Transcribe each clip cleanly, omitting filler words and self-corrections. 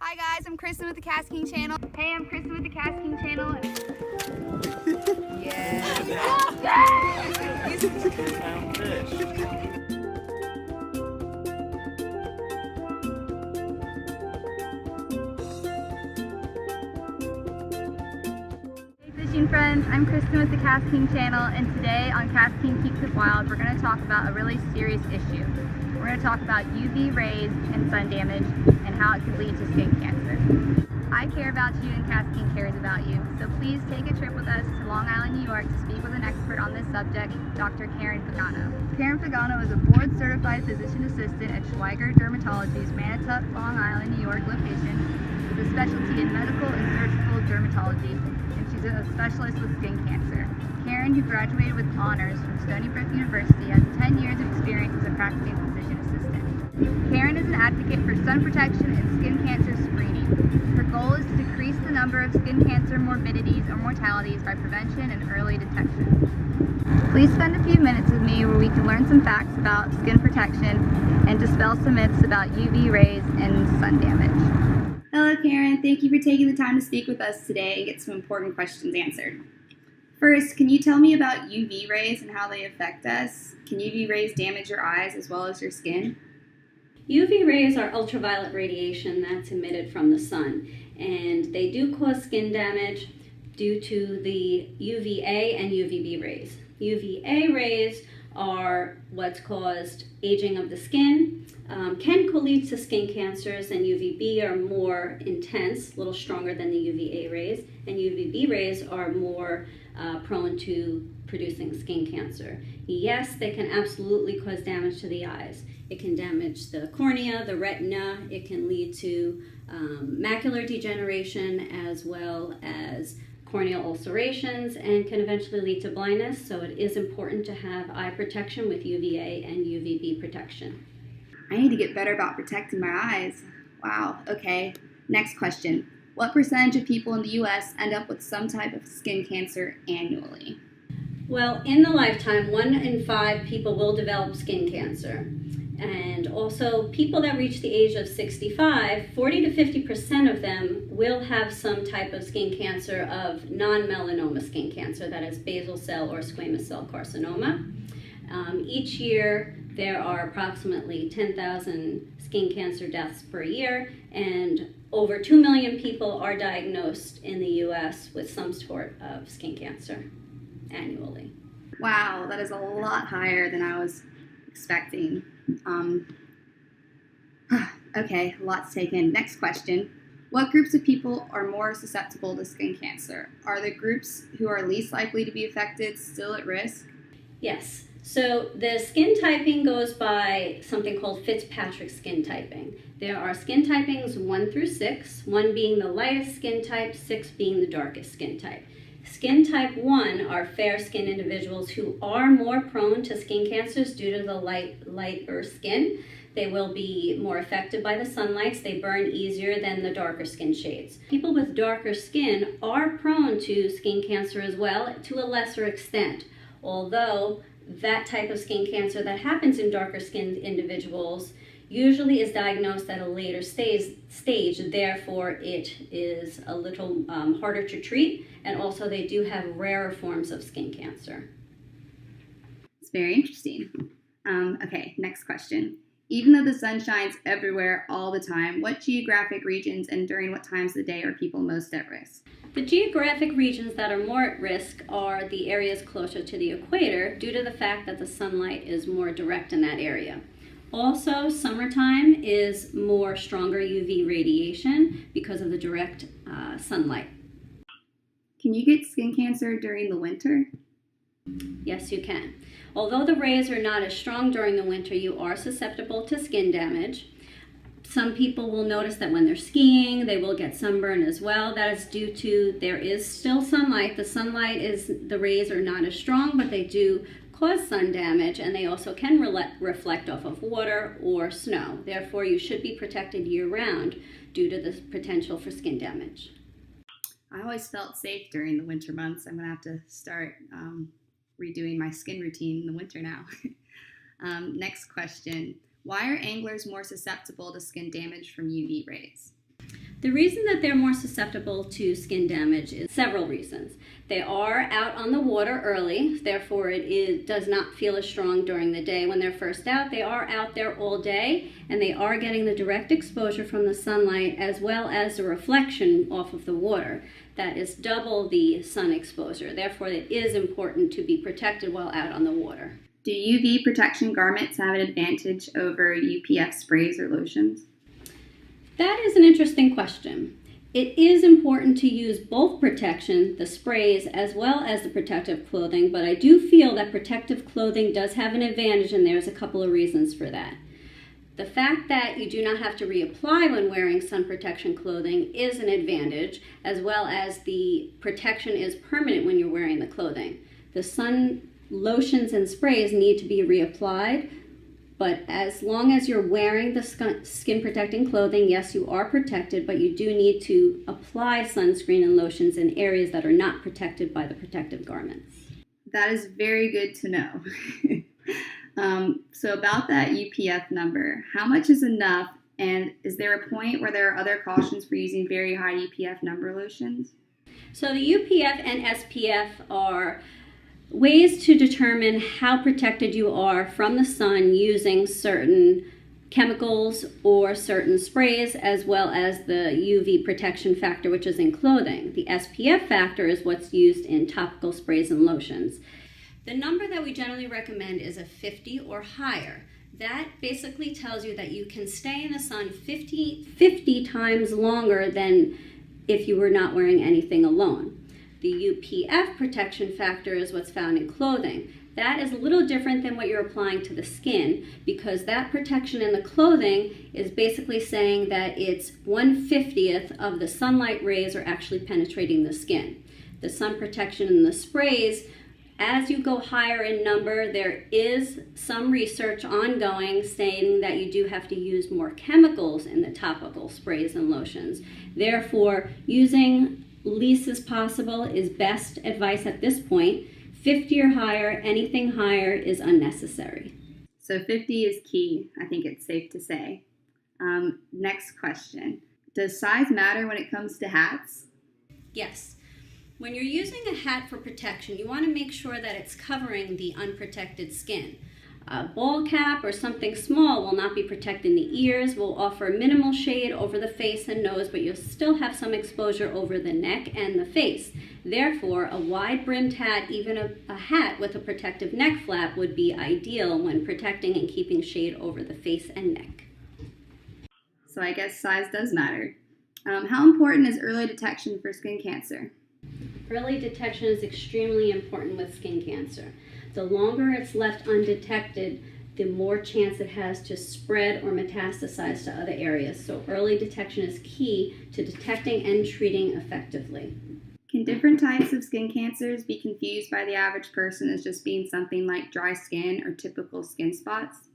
Hi guys, I'm Christin with the KastKing Channel. Hey, I'm Christin with the KastKing Channel. Yeah. Hey fishing friends, I'm Christin with the KastKing Channel, and today on KastKing Keeps It Wild, we're going to talk about a really serious issue. We're going to talk about UV rays and sun damage and how it could lead to skin cancer. I care about you and KastKing cares about you, so please take a trip with us to Long Island, New York to speak with an expert on this subject, Dr. Pagano. Pagano is a board-certified physician assistant at Schweiger Dermatology's Manatuck, Long Island, New York location with a specialty in medical and surgical dermatology, and she's a specialist with skin cancer. Karen, who graduated with honors from Stony Brook University, has 10 years of experience as a practicing physician assistant. Karen is an advocate for sun protection and skin cancer screening. Her goal is to decrease the number of skin cancer morbidities or mortalities by prevention and early detection. Please spend a few minutes with me where we can learn some facts about skin protection and dispel some myths about UV rays and sun damage. Hello Karen, thank you for taking the time to speak with us today and get some important questions answered. First, can you tell me about UV rays and how they affect us? Can UV rays damage your eyes as well as your skin? UV rays are ultraviolet radiation that's emitted from the sun, and they do cause skin damage due to the UVA and UVB rays. UVA rays are what's caused aging of the skin, can lead to skin cancers, and UVB are more intense, a little stronger than the UVA rays, and UVB rays are more prone to producing skin cancer. Yes, they can absolutely cause damage to the eyes. It can damage the cornea, the retina. It can lead to macular degeneration as well as corneal ulcerations, and can eventually lead to blindness. So it is important to have eye protection with UVA and UVB protection. I need to get better about protecting my eyes. Wow, okay. Next question. What percentage of people in the U.S. end up with some type of skin cancer annually? Well, in the lifetime, 1 in 5 people will develop skin cancer. And also, people that reach the age of 65, 40 to 50% of them will have some type of skin cancer of non-melanoma skin cancer, that is basal cell or squamous cell carcinoma. Each year, there are approximately 10,000 skin cancer deaths per year, and over 2 million people are diagnosed in the U.S. with some sort of skin cancer annually. Wow, that is a lot higher than I was expecting. Okay, lots taken. Next question. What groups of people are more susceptible to skin cancer? Are the groups who are least likely to be affected still at risk? Yes. So the skin typing goes by something called Fitzpatrick skin typing. There are skin typings 1 through 6, 1 being the lightest skin type, 6 being the darkest skin type. Skin type 1 are fair-skinned individuals who are more prone to skin cancers due to the lighter skin. They will be more affected by the sunlight. They burn easier than the darker skin shades. People with darker skin are prone to skin cancer as well, to a lesser extent, although that type of skin cancer that happens in darker skinned individuals usually is diagnosed at a later stage, therefore it is a little harder to treat, and also they do have rarer forms of skin cancer. It's very interesting. Okay, next question. Even though the sun shines everywhere all the time, what geographic regions and during what times of the day are people most at risk? The geographic regions that are more at risk are the areas closer to the equator due to the fact that the sunlight is more direct in that area. Also, summertime is more stronger UV radiation because of the direct sunlight. Can you get skin cancer during the winter? Yes, you can. Although the rays are not as strong during the winter, you are susceptible to skin damage. Some people will notice that when they're skiing, they will get sunburn as well. That is due to there is still sunlight. The rays are not as strong, but they do cause sun damage, and they also can reflect off of water or snow. Therefore, you should be protected year-round due to the potential for skin damage. I always felt safe during the winter months. I'm going to have to start redoing my skin routine in the winter now. Next question. Why are anglers more susceptible to skin damage from UV rays? The reason that they're more susceptible to skin damage is several reasons. They are out on the water early, therefore it does not feel as strong during the day when they're first out. They are out there all day, and they are getting the direct exposure from the sunlight as well as the reflection off of the water. That is double the sun exposure. Therefore, it is important to be protected while out on the water. Do UV protection garments have an advantage over UPF sprays or lotions? That is an interesting question. It is important to use both protection, the sprays, as well as the protective clothing, but I do feel that protective clothing does have an advantage, and there's a couple of reasons for that. The fact that you do not have to reapply when wearing sun protection clothing is an advantage, as well as the protection is permanent when you're wearing the clothing. The sun lotions and sprays need to be reapplied, but as long as you're wearing the skin protecting clothing, yes, you are protected, but you do need to apply sunscreen and lotions in areas that are not protected by the protective garments. That is very good to know. So about that UPF number, how much is enough, and is there a point where there are other cautions for using very high UPF number lotions? So the UPF and SPF are ways to determine how protected you are from the sun using certain chemicals or certain sprays, as well as the UV protection factor, which is in clothing. The SPF factor is what's used in topical sprays and lotions. The number that we generally recommend is a 50 or higher. That basically tells you that you can stay in the sun 50 times longer than if you were not wearing anything alone. The UPF protection factor is what's found in clothing. That is a little different than what you're applying to the skin, because that protection in the clothing is basically saying that it's 1/50th of the sunlight rays are actually penetrating the skin. The sun protection in the sprays, as you go higher in number, there is some research ongoing saying that you do have to use more chemicals in the topical sprays and lotions. Therefore, using least as possible is best advice at this point. 50 or higher, anything higher is unnecessary. So 50 is key, I think it's safe to say. Next question. Does size matter when it comes to hats? Yes. When you're using a hat for protection, you want to make sure that it's covering the unprotected skin. A ball cap or something small will not be protecting the ears, will offer minimal shade over the face and nose, but you'll still have some exposure over the neck and the face. Therefore, a wide-brimmed hat, even a hat with a protective neck flap, would be ideal when protecting and keeping shade over the face and neck. So I guess size does matter. How important is early detection for skin cancer? Early detection is extremely important with skin cancer. The longer it's left undetected, the more chance it has to spread or metastasize to other areas. So early detection is key to detecting and treating effectively. Can different types of skin cancers be confused by the average person as just being something like dry skin or typical skin spots?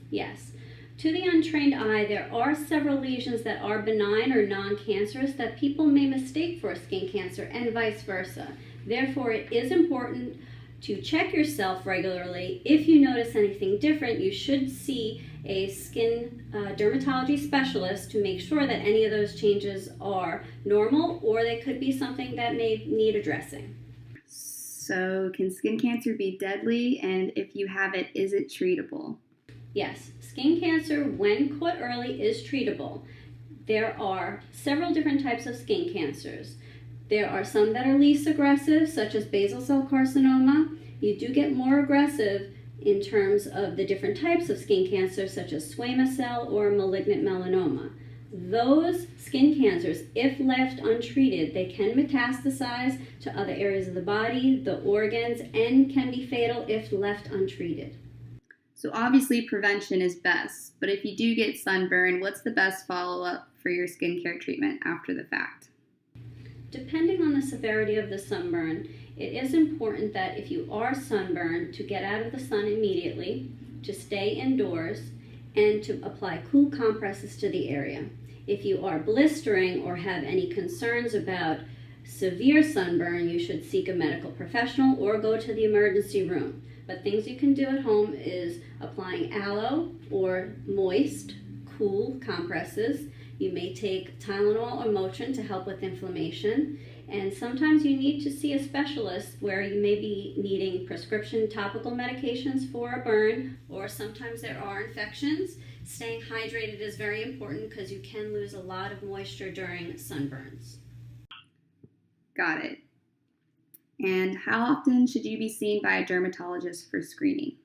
Yes. To the untrained eye, there are several lesions that are benign or non-cancerous that people may mistake for skin cancer, and vice versa. Therefore, it is important to check yourself regularly. If you notice anything different, you should see a skin dermatology specialist to make sure that any of those changes are normal, or they could be something that may need addressing. So can skin cancer be deadly? And if you have it, is it treatable? Yes, skin cancer, when caught early, is treatable. There are several different types of skin cancers. There are some that are least aggressive, such as basal cell carcinoma. You do get more aggressive in terms of the different types of skin cancer, such as squamous cell or malignant melanoma. Those skin cancers, if left untreated, they can metastasize to other areas of the body, the organs, and can be fatal if left untreated. So obviously prevention is best, but if you do get sunburn, what's the best follow-up for your skincare treatment after the fact? Depending on the severity of the sunburn, it is important that if you are sunburned, to get out of the sun immediately, to stay indoors, and to apply cool compresses to the area. If you are blistering or have any concerns about severe sunburn, you should seek a medical professional or go to the emergency room. But things you can do at home is applying aloe or moist, cool compresses. You may take Tylenol or Motrin to help with inflammation, and sometimes you need to see a specialist where you may be needing prescription topical medications for a burn, or sometimes there are infections. Staying hydrated is very important because you can lose a lot of moisture during sunburns. Got it. And how often should you be seen by a dermatologist for screening?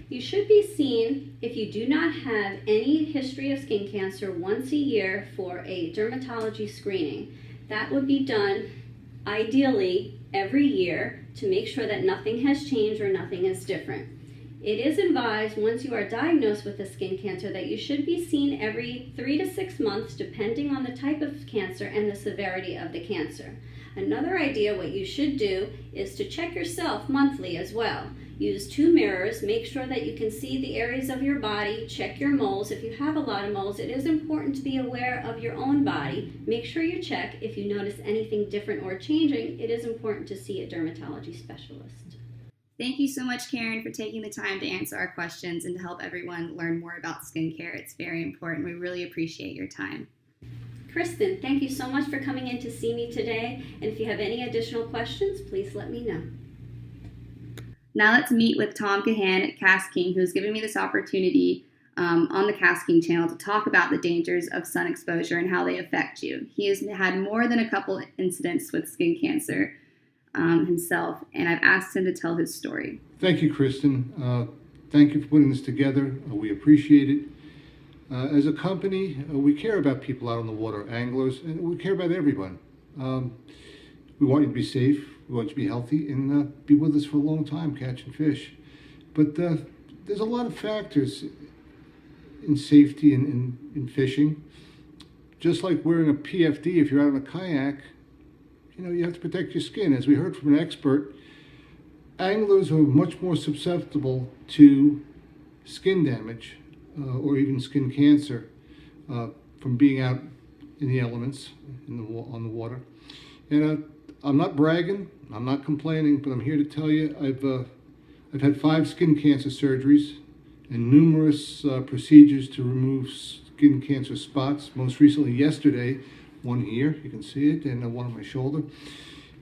You should be seen, if you do not have any history of skin cancer, once a year for a dermatology screening. That would be done ideally every year to make sure that nothing has changed or nothing is different. It is advised once you are diagnosed with a skin cancer that you should be seen every 3 to 6 months depending on the type of cancer and the severity of the cancer. Another idea, what you should do is to check yourself monthly as well. Use 2 mirrors, make sure that you can see the areas of your body, check your moles. If you have a lot of moles, it is important to be aware of your own body. Make sure you check. If you notice anything different or changing, it is important to see a dermatology specialist. Thank you so much, Karen, for taking the time to answer our questions and to help everyone learn more about skincare. It's very important. We really appreciate your time. Christin, thank you so much for coming in to see me today. And if you have any additional questions, please let me know. Now let's meet with Tom Cahan at KastKing, who's given me this opportunity on the KastKing channel to talk about the dangers of sun exposure and how they affect you. He has had more than a couple incidents with skin cancer himself, and I've asked him to tell his story. Thank you, Christin. Thank you for putting this together. We appreciate it. As a company, we care about people out on the water, anglers, and we care about everyone. We want you to be safe, we want you to be healthy, and be with us for a long time catching fish. But there's a lot of factors in safety and in fishing. Just like wearing a PFD if you're out on a kayak, you have to protect your skin. As we heard from an expert, anglers are much more susceptible to skin damage or even skin cancer from being out in the elements, on the water. And I'm not bragging, I'm not complaining, but I'm here to tell you I've had 5 skin cancer surgeries and numerous procedures to remove skin cancer spots. Most recently yesterday, one here, you can see it, and one on my shoulder.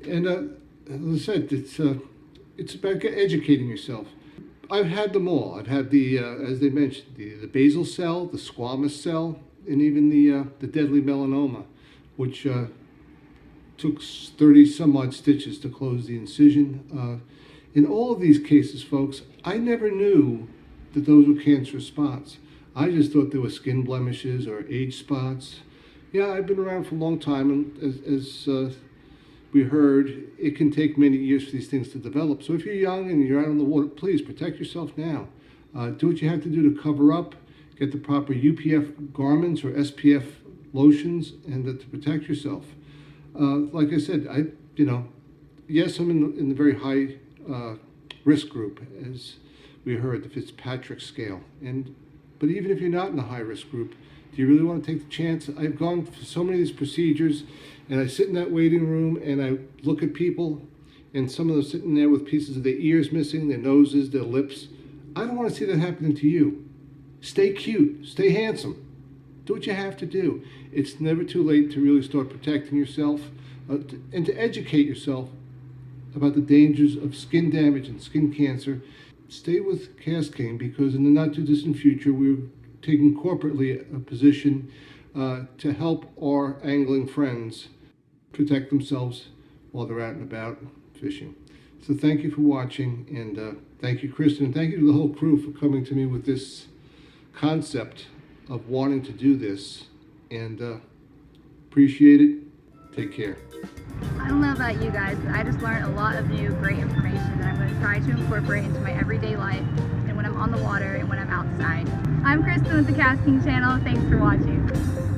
And as I said, it's about educating yourself. I've had them all. I've had the, as they mentioned, the basal cell, the squamous cell, and even the deadly melanoma, which took 30 some odd stitches to close the incision. In all of these cases, folks, I never knew that those were cancerous spots. I just thought they were skin blemishes or age spots. Yeah, I've been around for a long time, and as we heard, it can take many years for these things to develop. So if you're young and you're out on the water, please protect yourself now. Do what you have to do to cover up, get the proper UPF garments or SPF lotions, and to protect yourself. Like I said, yes, I'm in the very high risk group, as we heard, the Fitzpatrick scale. But even if you're not in the high risk group, do you really want to take the chance? I've gone for so many of these procedures, and I sit in that waiting room and I look at people, and some of them sitting there with pieces of their ears missing, their noses, their lips. I don't want to see that happening to you. Stay cute, stay handsome. Do what you have to do. It's never too late to really start protecting yourself and to educate yourself about the dangers of skin damage and skin cancer. Stay with KastKing, because in the not too distant future, we're taking corporately a position to help our angling friends protect themselves while they're out and about fishing. So thank you for watching, and thank you, Christin, and thank you to the whole crew for coming to me with this concept of wanting to do this, and appreciate it. Take care. I don't know about you guys, but I just learned a lot of new great information that I'm going to try to incorporate into my everyday life and when I'm on the water and when I'm outside. I'm Christin with the KastKing Channel. Thanks for watching.